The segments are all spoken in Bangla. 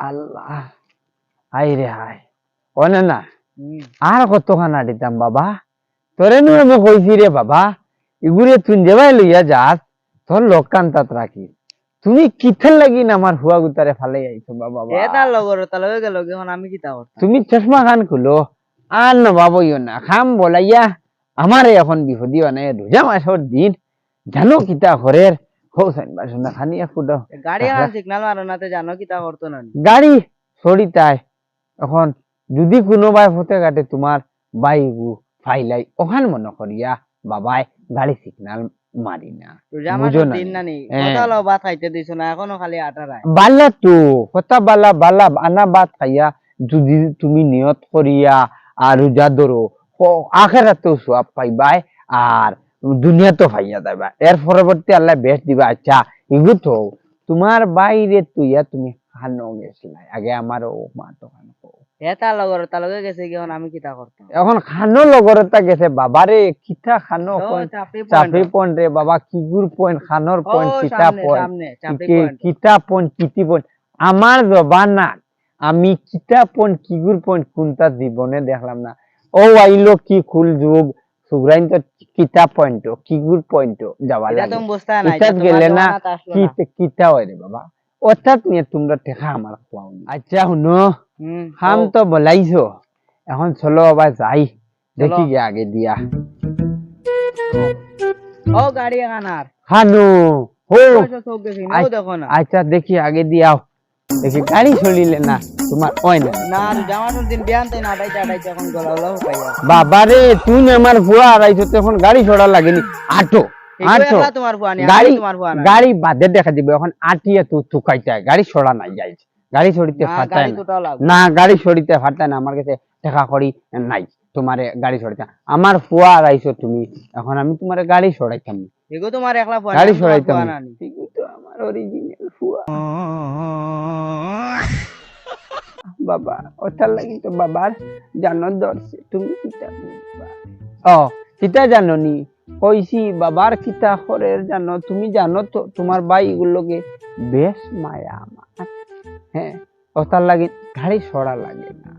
আল্লাহ আই রে হাই ওনে না আর কতখানা দিতাম বাবা তোরে নু আমি কইছি রে বাবা ইগুরে তুই যেবাই লইয়া যাস তোর লোকান তাত রাখি তুমি কিথের লাগি না আমার হুয়া গুতারে ফালাই আইছো বাবা এটা লগর তা লগে গেল এখন আমি কিতা করতাম তুমি চশমা খান খুলো আর না বাবইও না খাম বলাইয়া আমারে এখন বিপদি বানাই রোজা মাসের দিন জানো কিতা ঘরের হোসেন বাসনা খানি ফুটো গাড়ি এখন সিগন্যাল মারো নাতে জানো কিতা করতো না গাড়ি সরিতায় এখন যদি কোনোবাই ফতে কাটে তোমার বাইগু ফাইলাই ওখান মনে করিয়া বাবাই গাড়ি সিগন্যাল মারি না রোজা মাসের দিন না নি কথা লো ভাত খাইতে দিছ না এখনো খালি আটা রায় বালা তো কথা বালা বালা আনা ভাত খাইয়া যদি তুমি নিয়ত করিয়া আর রোজা ধরো আখেরাতেও সওয়াব পাইবাই আর দুনিয়াতেও পাইয়া যাবা এর পরবর্তী আল্লাহ বেশ দিবা আচ্ছা এগু তো তোমার বাইরে তুইয়া তুমি খানো গেছিলা আগে আমার ও মা তো খানো এটা লগর তা লগে গেছে এখন আমি কিতা করতাম এখন খানো লগরতা গেছে বাবারে কিতা খানো চাপি পয়েন্ট রে বাবা কিগুর পয়েন্ট খানোর পয়েন্ট কিতা পয়েন্ট কিতা পয়েন্ট কিতি পয়েন্ট আমার জবান না আমি কিতা পয়েন্ট কিগুর পয়েন্ট কোনটা জীবনে দেখলাম না ও আইলো কি খুল যুগ সুগ্রাইন তো কিতা পয়েন্ট কিগুর পয়েন্ট যাওয়া লাগে এটা তুমি বুঝতা না এটা গেলে না কিতা হয় রে বাবা অর্থাৎ নিয়ে তোমরা টেকা আমার খাওয়াও আচ্ছা শুনো খাম তো বলাইছো এখন চলো আবার যাই দেখি গে আগে দিয়া ও গাড়ি আনার খানো হো দেখো না আচ্ছা দেখি আগে দিয়াও দেখি গাড়ি চলিলে না তোমার ওই না না জামানোর দিন বিয়ান তাই না আড়াইটা আড়াইটা এখন গলাওলাও পাইয়া বাবারে তুই আমার ফুয়া আড়াইছো এখন গাড়ি ছড়া লাগেনি আটো আটো তোমার ফুয়া গাড়ি তোমার ফুয়া গাড়ি বাদে দেখা দিবে এখন আটিয়ে তুই থুকাইতে গাড়ি ছড়া নাই যাইছে গাড়ি ছড়িতে ফাটায় না গাড়ি ছড়িতে ফাটায় না আমার কাছে টাকা করি নাই তোমারে গাড়ি ছড়াইতে আমার ফুয়া আড়াইছো তুমি এখন আমি তোমারে গাড়ি ছড়াইতাম এগো তোমার একলা ফুয়া গাড়ি ছড়াইতাম তো আমার অরিজিনাল ফুয়া বাবা ওটার লাগি তো বাবার জানো ধরছে তুমি কিতা ও কিতা জানো নি কইছি বাবার কিতা খরের জানো তুমি জানো তো তোমার ভাই গুলোকে বেশ মায়া আমার হ্যাঁ ওটার লাগি গাড়ি ছড়া লাগে না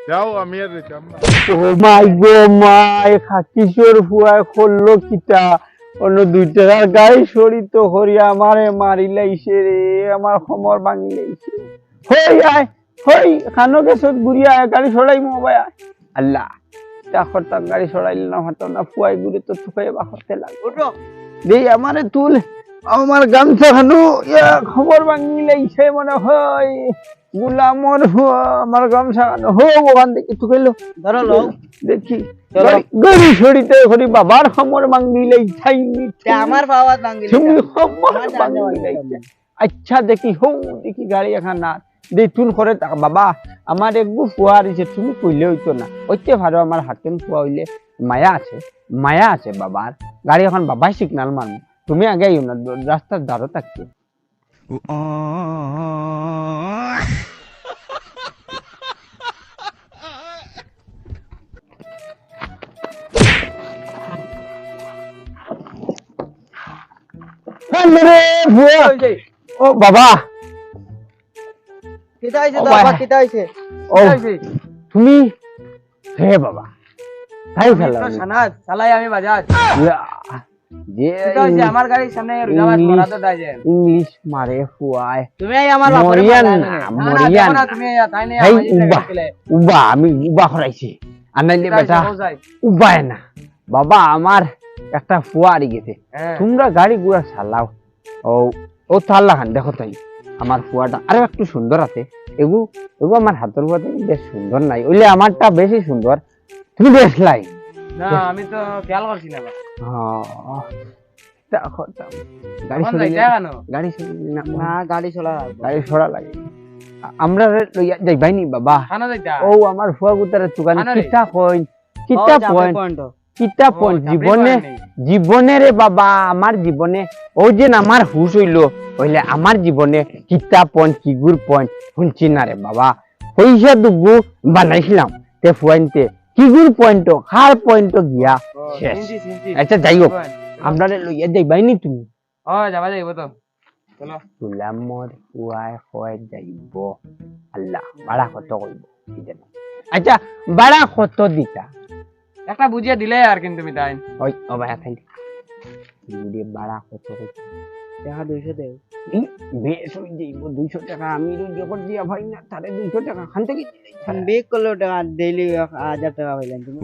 যাও আমি আর যেতাম না ও মাই গো মাই কিশোর ফুয়ায় করলো কিতা অন্য 2 টাকার গাড়ি ছড়িত করিয়া আমারে মারি লাইছে রে আমার খমর ভাঙি লাইছে হই আয় হই খানো গেছত গুড়িয়া গাড়ি ছড়াই মোবাই আল্লাহ তা গাড়ি ছড়াইলে না হতো না ফুয়াই গুড়ি তো থুকাই বাখতে লাগে উঠো দেই আমারে তুল আমার গামছা খানো খবর ভাঙি লাইছে মনে হয় গুলামর আমার গামছা খানো হো ওখান থেকে থুকাইলো ধরো লো দেখি গাড়ি ছড়িতে করি বাবার খবর ভাঙি লাইছে আমার পাওয়াত ভাঙি তুমি খবর ভাঙি লাইছে আচ্ছা দেখি হো দেখি গাড়ি এখন না দেতুন করে বাবা আমার একগু ফুয়া দিছে তুমি কইলে হইতো না ওইতে ভালো আমার হাতেন ফুয়া হইলে মায়া আছে বাবার গাড়ি এখন বাবাই সিগন্যাল মারব তুমি আগে আইও না রাস্তার ধারে থাকতে ও বাবা কিতা হইছে বাবা কিতা হইছে তুমি হে বাবা তাই সানাত চালাই আমি বাজাজ যে কিতা হইছে আমার গাড়ির সামনে রুজাবাত মরা তো দাই যায় ইংলিশ মারে ফুয়ায় তুমি আমার মরিয়ান না তুমি তাই না এই উবা আমি উবা করাইছি আনাইলে বেটা উবায় না বাবা আমার একটা ফুয়া আরি গেছে তোমরা গাড়ি গুড়া চালাও ও চাল্লা খান দেখো তাই আমার ফুয়াটা আরো একটু সুন্দর আছে এগু আমার হাতের ফুয়াতে বেশ সুন্দর নাই ওইলে আমারটা বেশি সুন্দর তুমি দেখলাই না আমি তো খেয়াল করছি না গাড়ি ছড়া লাগে আমরা যাইবাইনি বাবা ও আমার ফুয়া গুতারের দোকানে কিতা পয়েন্ট জীবনে রে বাবা আমার জীবনে ও যে আমার হুশ হইলো হইলে আমার জীবনে কিতা পয়েন্ট কিগুর পয়েন্ট শুনছি না রে বাবা পয়সা দুগু বানাইছিলাম তে পয়েন্টে কিগুর পয়েন্ট খার পয়েন্ট গিয়া শেষ আচ্ছা যাই হোক আমরা লইয়া যাইবাইনি তুমি যাবা যাইব তো চলো গুলামর ফুয়ায় হয় যাইব আল্লাহ ভাড়া কত কইব কি জানি আচ্ছা ভাড়া কত দিতা একটা বুঝিয়ে দিলে আর কিন্তু তুমি তাই ওই ও ভাই খাই দি ভাড়া কত কইতা টাকা 200 দেও বেশ হই যাইব 200 টাকা আমি রোজ করে দিয়া ভাই না তারে 200 টাকা খান থেকে বেক করলো টাকা ডেইলি 1000 টাকা পাইলেন তুমি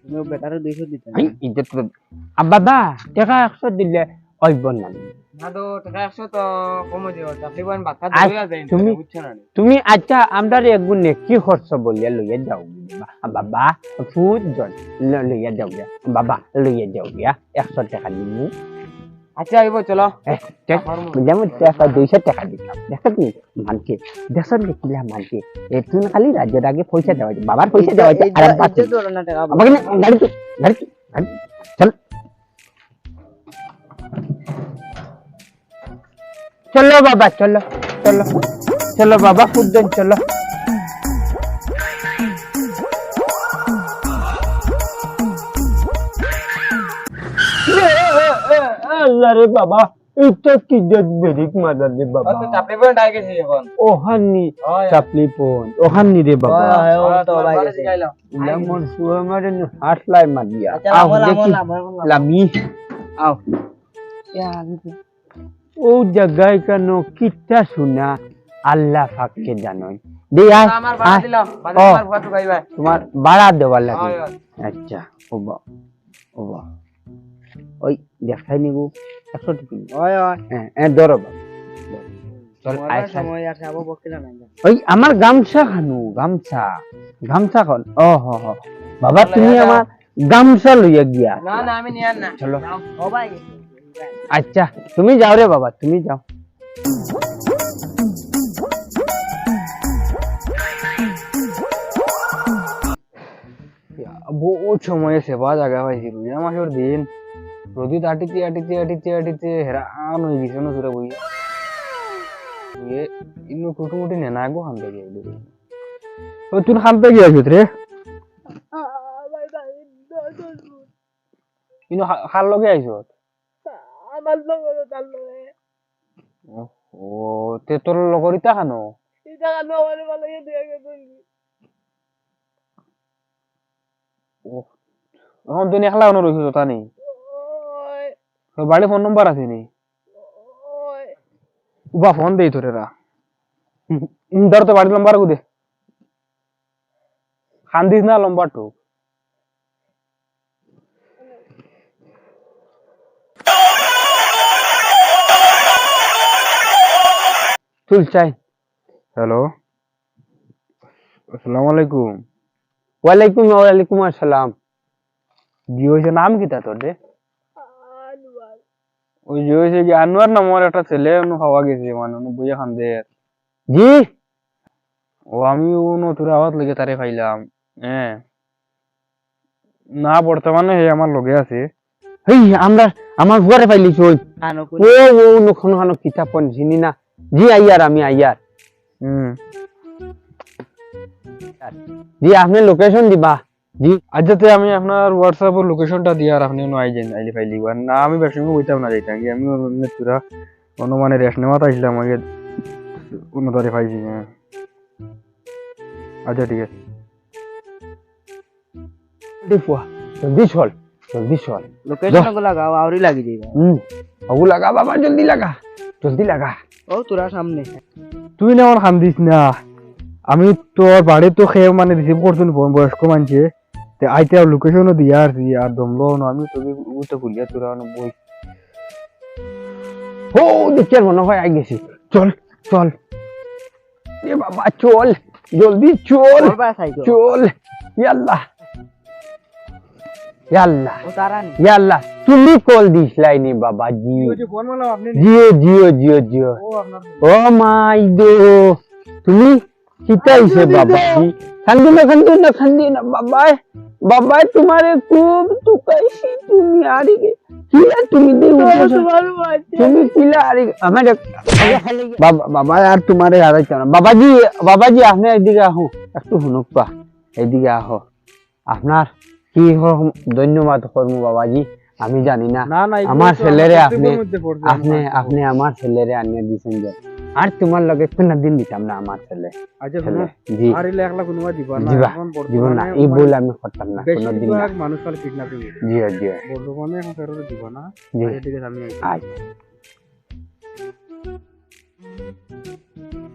তুমি বেটারে 200 দিতে এই ইজ্জত করে বাবা টাকা 100 দিলে হইব না না তো টাকা 100 তো কম দিও চাকরি বান বাতা আজ ধরিয়া যাই তুমি- বুঝছ না তুমি আচ্ছা আমরা একগুণ কি খরচ বলিয়া লইয়া যাও বাবা ফুট জন লইয়া যাও গিয়া বাবা লইয়া যাও গিয়া 100 টাকা নিমু আচ্ছা আইবো চলো যেমন টাকা 200 টাকা দিতাম দেখো তুমি মানকে দেশের দেখিলা মানকে তুমি খালি রাজ্যের আগে পয়সা দেওয়া যায় বাবার পয়সা দেওয়া যায় আর পাচ্ছি তো না টাকা আমাকে না গাড়ি তো চল চলো বাবা চলো চলো চলো বাবা ফুটজন চলো আল্লাহ রে বাবা এটা কি দেখ বেরিক মাদার রে বাবা তো চাকরি বান ডাই গেছি এখন ওহানি চাপলি পোন ওহানি রে বাবা তো ভাই গেছে লেমন সুয়ে মারে হাত লাই মারিয়া আচ্ছা আও আমল দেখি আমল লামি আও ও জায়গায় কেন কিটা শুনা আল্লাহ ফাককে জানোই দে আয় আমার বাড়া আয়। দিলাম বাদে ও, আমার ভাত খাইবা তোমার ভাড়া দেওয়ার লাগে হয়, হয়। আচ্ছা ওবা ওবা ওই দেখাই নিব 100 টাকা ওই ওই হ্যাঁ ধরো বাবা চল আয় খাই। সময় আছে আবো বকিলা নাই ওই আমার গামছা খানু গামছা গামছা খন ও হ হ বাবা তুমি আমার গামছা লইয়া গিয়া না না আমি নিয়ার না চলো ও ভাই আচ্ছা তুমি যাও রে বাবা তুমি যাও বহুত সময় সেবা জায়গা পাইছি রোজা মাসের দিন রোদিত আটিতে হেরান হয়ে গেছে না তোরা বই ইনু কুটুমুটি নেনা গো খান থেকে ও তুই খান থেকে আসিস রে ইনু খাল লগে আইছ আমার লগর তার লগে ও তে তোর লগরিতা খানো এটা কেন আমার ভালো দিয়ে গেছে এখন তুই একলা কোনো রইছ তা নেই ওই তোর বাড়ি ফোন নম্বর আছে নি ওই উবা ফোন দেই তোরে রা ধর তো বাড়ি নম্বর কু দে খান দিস না লম্বা টু চল চাই হ্যালো আসসালামু আলাইকুম ওয়ালাইকুম আসসালাম কি হয়েছে নাম কি তা তোর রে ওই যে হয়েছে কি আনোয়ার নামের একটা ছেলে অনু খাওয়া গেছে মানে অনু বইয়া খান দে জি ও আমি অনু তোর আওয়াজ লেগে তারে খাইলাম হ্যাঁ না বর্তমানে হে আমার লগে আছে হেই আমরা আমার ঘরে পাইলিছ ওই কানো ও ও নখন খানো কিতাব পন চিনি না জি আইয়ার আমি আইয়ার জি আপনি লোকেশন দিবা জি আচ্ছা তে আমি আপনার হোয়াটসঅ্যাপ এর লোকেশনটা দিয়ে আর আপনি আই যান আইলি ফাইলি না আমি বেশি কইতাম না যাইতাম কি আমি অন্য পুরা অনুমানে রেশ নেওয়া তাইছিলাম আগে অন্য ধরে পাইছি হ্যাঁ আচ্ছা ঠিক আছে দেখো জলদি চল লোকেশন গুলো লাগাও আউরি লাগি যাইবা ওগু লাগা বাবা জলদি লাগা ও তোরা সামনে তুই না আমার খান দিস না আমি তোর বাড়ি তো খেয়ে মানে রিসিভ করছুন বয়স্ক মানছে তে আইতে লোকেশনও দিয়া আর দমলো না আমি তোকে উঠে খুলিয়া তোরা বই ও দেখি আর মনে হয় আই গেছি চল এ বাবা চল জলদি চল চল ইয়াল্লাহ ও তারা নি ইয়াল্লাহ তুমি কল দিস লাইনি বাবা জি ফোন মারলাম আপনি জিও ও আপনার ও মাই গো তুমি কিতাইছে বাবা জি খান্দি না বাবা তোমারে খুব তুকাইছি তুমি আরি গে কিলা তুমি দে তুমি কিলা আরি আমার বাবা আর তোমারে হারাই চাও না বাবাজি আপনি এদিকে আহো একটু শুনুক পা এদিকে আহো আপনার কি ধন্যবাদ করবো বাবাজি আমি জানি না না আমার ছেলেরে আপনি আমার ছেলেরে আনিয়ে দিয়েছেন যে আর তোমার লগে কোনদিন দিতাম না আমার ছেলে আচ্ছা ছেলে শুনো জি আর ইলে একলা কোনোবা দিবা না দিবা এখন দিব না বর্তমানে এই বল আমি করতাম না কোনদিন না বেশিরভাগ মানুষ আর কিডন্যাপিং জি জি বর্তমানে এখন ফেরত দিবা না জি এদিকে আমি আচ্ছা